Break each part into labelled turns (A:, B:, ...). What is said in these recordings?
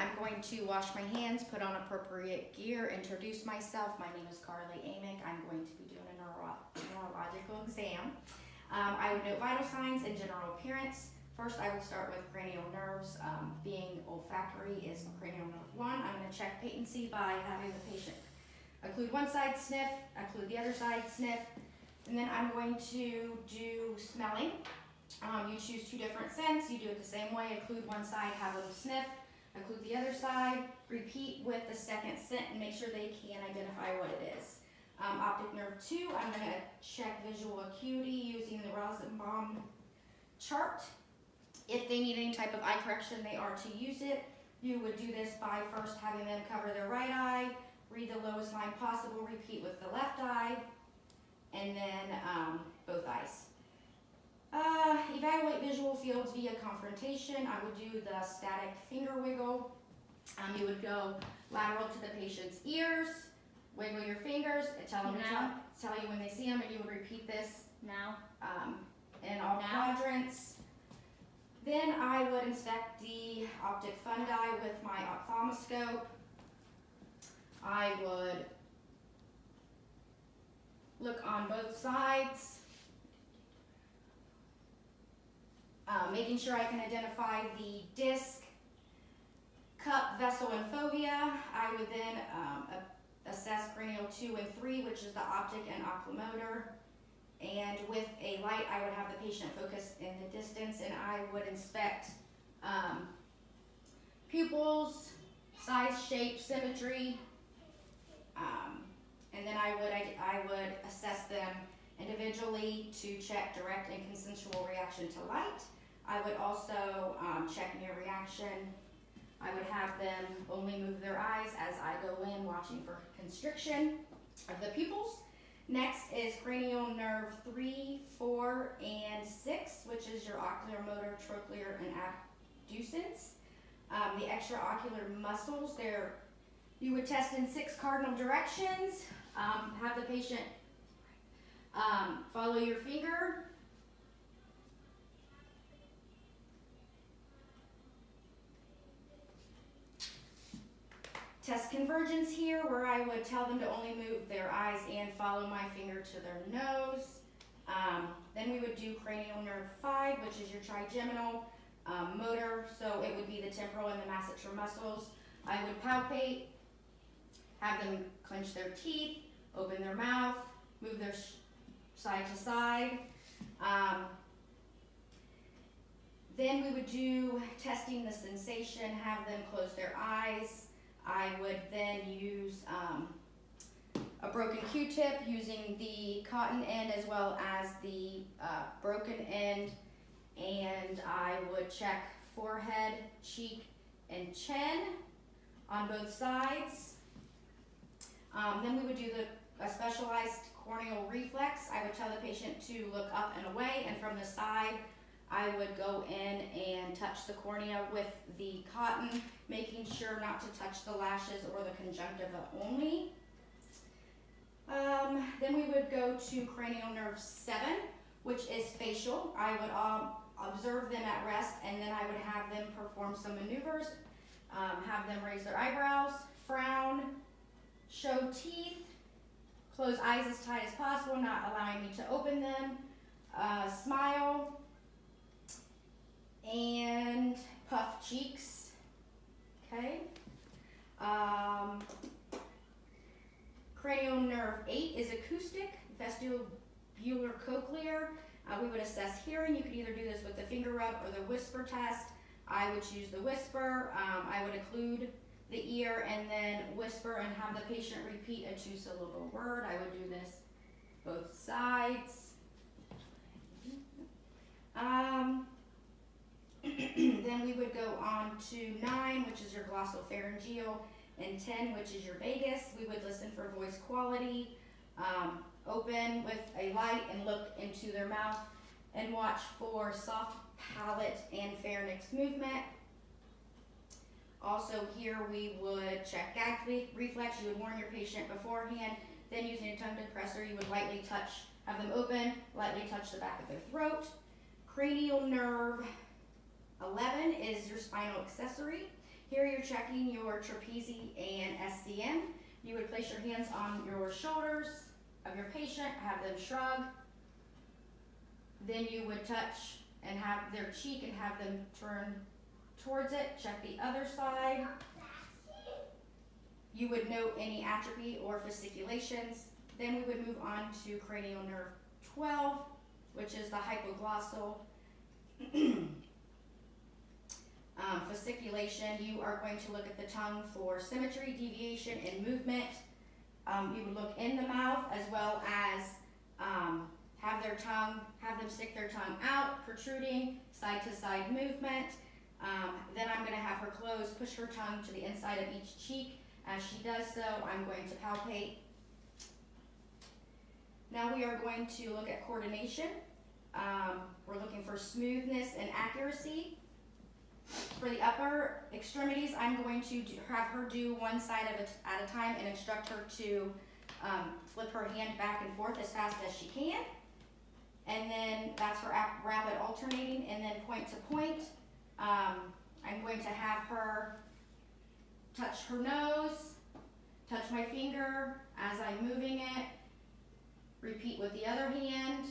A: I'm going to wash my hands, put on appropriate gear, introduce myself. My name is Carly Amick. I'm going to be doing a neurological exam. I would note vital signs and general appearance. First, I will start with cranial nerves. Being olfactory is cranial nerve 1. I'm going to check patency by having the patient occlude one side, sniff, occlude the other side, sniff, and then I'm going to do smelling. You choose 2 different scents. You do it the same way. Occlude one side, have them sniff, occlude the other side, repeat with the second scent and make sure they can identify what it is. Optic nerve 2, I'm going to check visual acuity using the Rosenbaum chart. If they need any type of eye correction, they are to use it. You would do this by first having them cover their right eye, read the lowest line possible, repeat with the left eye, and then both eyes. Evaluate visual fields via confrontation. I would do the static finger wiggle. You would go lateral to the patient's ears, wiggle your fingers, tell them to tell you when they see them, and you would repeat this
B: now
A: in all quadrants. Then I would inspect the optic fundi with my ophthalmoscope. I would look on both sides, making sure I can identify the disc, cup, vessel, and fovea. I would then assess cranial 2 and 3, which is the optic and oculomotor. And with a light, I would have the patient focus in the distance, and I would inspect pupils, size, shape, symmetry, and then I would assess them individually to check direct and consensual reaction to light. I would also check near reaction. I would have them only move their eyes as I go in, watching for constriction of the pupils. Next is cranial nerve 3, 4, and 6, which is your ocular, motor, trochlear, and abducens. The extraocular muscles, you would test in 6 cardinal directions. Have the patient follow your finger. Test convergence here, where I would tell them to only move their eyes and follow my finger to their nose. Then we would do cranial nerve 5, which is your trigeminal motor, so it would be the temporal and the masseter muscles. I would palpate, have them clench their teeth, open their mouth, move their side to side. Then we would do testing the sensation, have them close their eyes. I would then use a broken Q-tip using the cotton end as well as the broken end, and I would check forehead, cheek, and chin on both sides. Then we would do a specialized corneal reflex. I would tell the patient to look up and away, and from the side I would go in and touch the cornea with the cotton, making sure not to touch the lashes or the conjunctiva only. Then we would go to cranial nerve 7, which is facial. I would observe them at rest, and then I would have them perform some maneuvers, have them raise their eyebrows, frown, show teeth, close eyes as tight as possible, not allowing me to open them, smile, and puff cheeks. Okay. Cranial nerve 8 is acoustic, vestibular cochlear. We would assess hearing. You could either do this with the finger rub or the whisper test. I would choose the whisper. I would occlude the ear and then whisper and have the patient repeat a 2-syllable word. I would do this both sides. Then we would go on to 9, which is your glossopharyngeal, and 10, which is your vagus. We would listen for voice quality, open with a light and look into their mouth, and watch for soft palate and pharynx movement. Also here we would check gag reflex. You would warn your patient beforehand. Then using a tongue depressor, you would lightly touch, have them open, lightly touch the back of their throat. Cranial nerve 11 is your spinal accessory. Here you're checking your trapezius and SCM. You would place your hands on your shoulders of your patient, have them shrug. Then you would touch and have their cheek and have them turn towards it. Check the other side. You would note any atrophy or fasciculations. Then we would move on to cranial nerve 12, which is the hypoglossal fasciculation. You are going to look at the tongue for symmetry, deviation, and movement. You would look in the mouth as well as have them stick their tongue out, protruding, side to side movement. Then I'm going to have her push her tongue to the inside of each cheek. As she does so, I'm going to palpate. Now we are going to look at coordination. We're looking for smoothness and accuracy. For the upper extremities, I'm going to have her do one side at a time and instruct her to flip her hand back and forth as fast as she can. And then that's for rapid alternating. And then point to point, I'm going to have her touch her nose, touch my finger as I'm moving it, repeat with the other hand.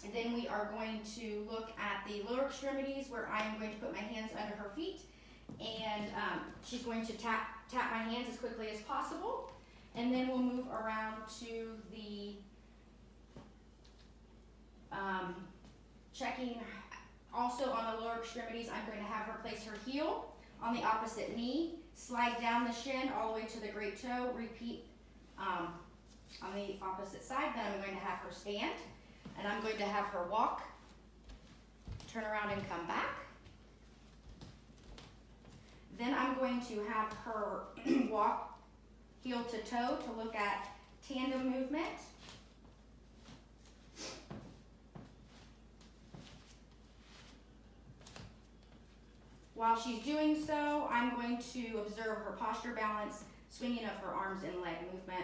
A: And then we are going to look at the lower extremities where I'm going to put my hands under her feet, and she's going to tap my hands as quickly as possible. And then we'll move around to the checking. Also on the lower extremities, I'm going to have her place her heel on the opposite knee, slide down the shin all the way to the great toe, repeat on the opposite side. Then I'm going to have her stand, and I'm going to have her walk, turn around and come back. Then I'm going to have her walk heel to toe to look at tandem movement. While she's doing so, I'm going to observe her posture, balance, swinging of her arms and leg movement.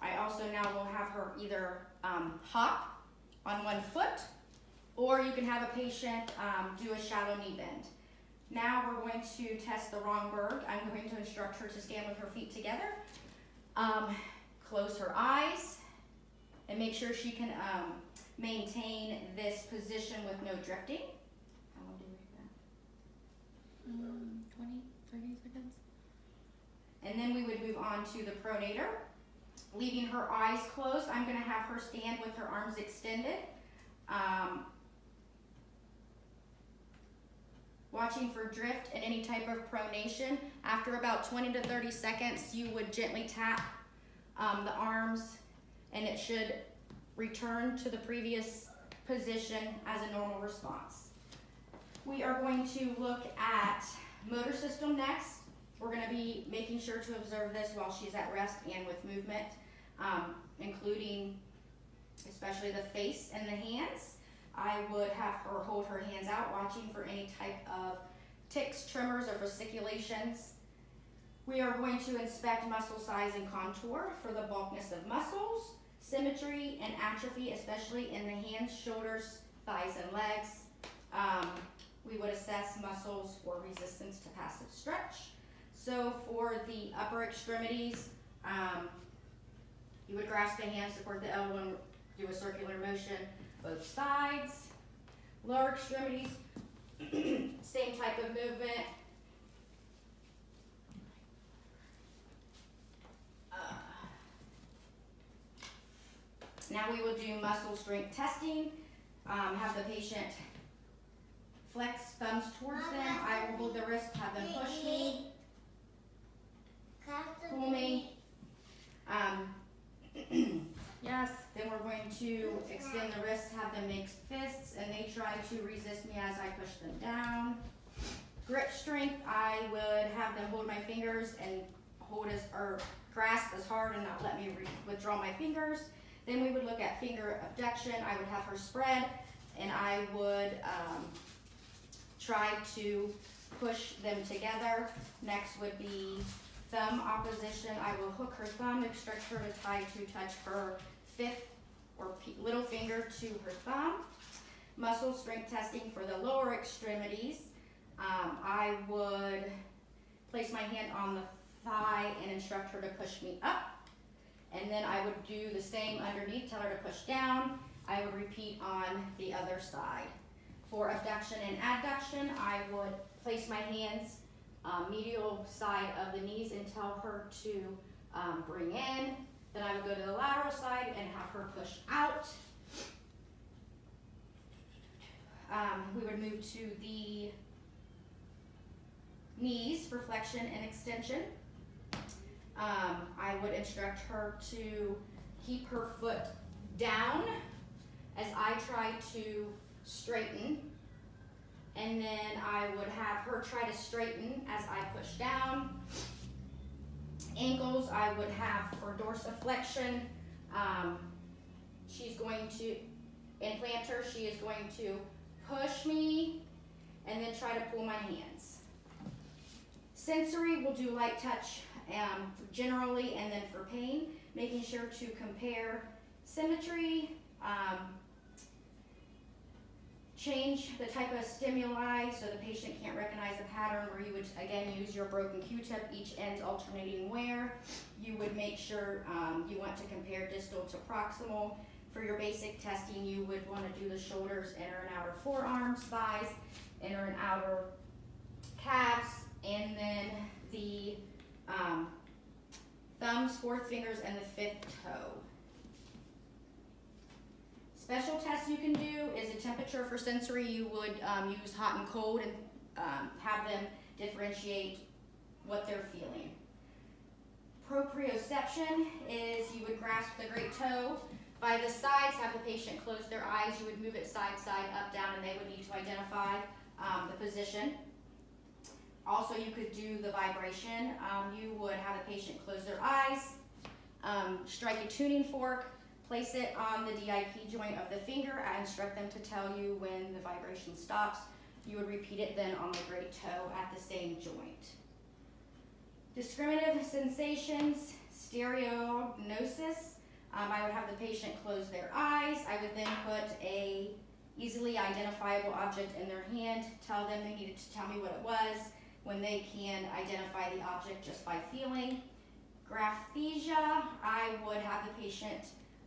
A: I also now will have her either hop on one foot, or you can have a patient do a shallow knee bend. Now we're going to test the Romberg. I'm going to instruct her to stand with her feet together, close her eyes, and make sure she can maintain this position with no drifting. 20, 30 seconds. And then we would move on to the pronator. Leaving her eyes closed, I'm going to have her stand with her arms extended. Watching for drift and any type of pronation. After about 20 to 30 seconds, you would gently tap the arms, and it should return to the previous position as a normal response. We are going to look at motor system next. We're going to be making sure to observe this while she's at rest and with movement, including especially the face and the hands. I would have her hold her hands out, watching for any type of tics, tremors, or fasciculations. We are going to inspect muscle size and contour for the bulkiness of muscles, symmetry and atrophy, especially in the hands, shoulders, thighs, and legs. We would assess muscles for resistance to passive stretch. So for the upper extremities, you would grasp the hand, support the elbow, and do a circular motion both sides. Lower extremities, same type of movement. Now we will do muscle strength testing. Have the patient flex thumbs towards them. I will hold the wrist, have them push me, pull me. Yes. Then we're going to extend the wrist, have them make fists, and they try to resist me as I push them down. Grip strength, I would have them hold my fingers and grasp as hard and not let me withdraw my fingers. Then we would look at finger abduction. I would have her spread, and I would try to push them together. Next would be thumb opposition. I will hook her thumb, instruct her to touch her fifth or little finger to her thumb. muscle strength testing for the lower extremities. I would place my hand on the thigh and instruct her to push me up. And then I would do the same underneath, tell her to push down. I would repeat on the other side. For abduction and adduction, I would place my hands medial side of the knees and tell her to bring in. Then I would go to the lateral side and have her push out. We would move to the knees for flexion and extension. I would instruct her to keep her foot down as I try to straighten. And then I would have her try to straighten as I push down. Ankles, I would have for dorsiflexion. She's going to, in plantar, she is going to push me and then try to pull my hands. Sensory, we'll do light touch generally and then for pain, making sure to compare symmetry, change the type of stimuli so the patient can't recognize a pattern, where you would again use your broken Q-tip, each end alternating wear. You would make sure you want to compare distal to proximal. For your basic testing, you would want to do the shoulders, inner and outer forearms, thighs, inner and outer calves, and then the thumbs, fourth fingers, and the fifth toe. Special tests you can do is a temperature for sensory. You would use hot and cold and have them differentiate what they're feeling. Proprioception is you would grasp the great toe by the sides, have the patient close their eyes. You would move it side, side, up, down, and they would need to identify the position. Also, you could do the vibration. You would have the patient close their eyes, strike a tuning fork, place it on the DIP joint of the finger. I instruct them to tell you when the vibration stops. You would repeat it then on the great toe at the same joint. Discriminative sensations, stereognosis. I would have the patient close their eyes. I would then put a easily identifiable object in their hand, tell them they needed to tell me what it was, when they can identify the object just by feeling. Graphthesia, I would have the patient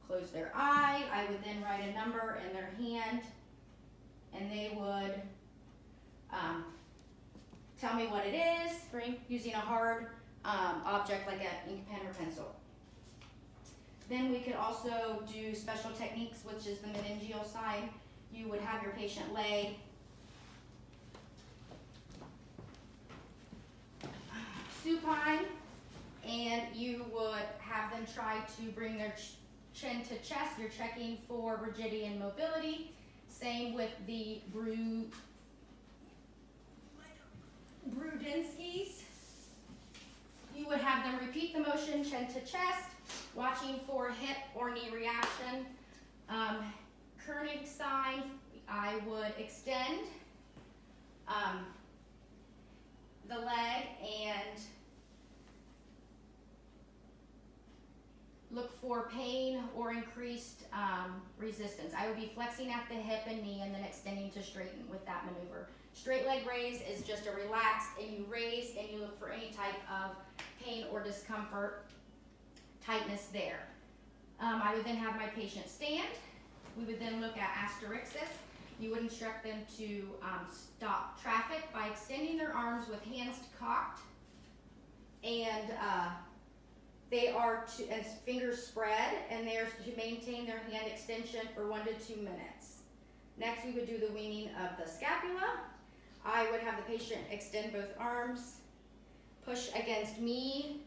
A: close their eye. I would then write a number in their hand, and they would tell me what it is, using a hard object like an ink pen or pencil. Then we could also do special techniques, which is the meningeal side. You would have your patient lay supine, and you would have them try to bring their chin to chest. You're checking for rigidity and mobility. Same with the Brudinskis. You would have them repeat the motion, chin to chest, watching for hip or knee reaction. Koenig sign, I would extend the leg and look for pain or increased resistance. I would be flexing at the hip and knee and then extending to straighten with that maneuver. Straight leg raise is just a relaxed, and you raise and you look for any type of pain or discomfort, tightness there. I would then have my patient stand. We would then look at asterixis. You would instruct them to stop traffic by extending their arms with hands cocked, and they are to, and fingers spread, and they are to maintain their hand extension for 1 to 2 minutes. Next, we would do the weaning of the scapula. I would have the patient extend both arms, push against me,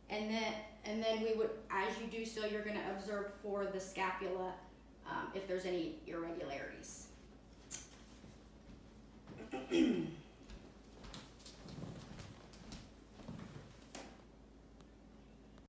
A: and then we would, as you do so, you're going to observe for the scapula if there's any irregularities.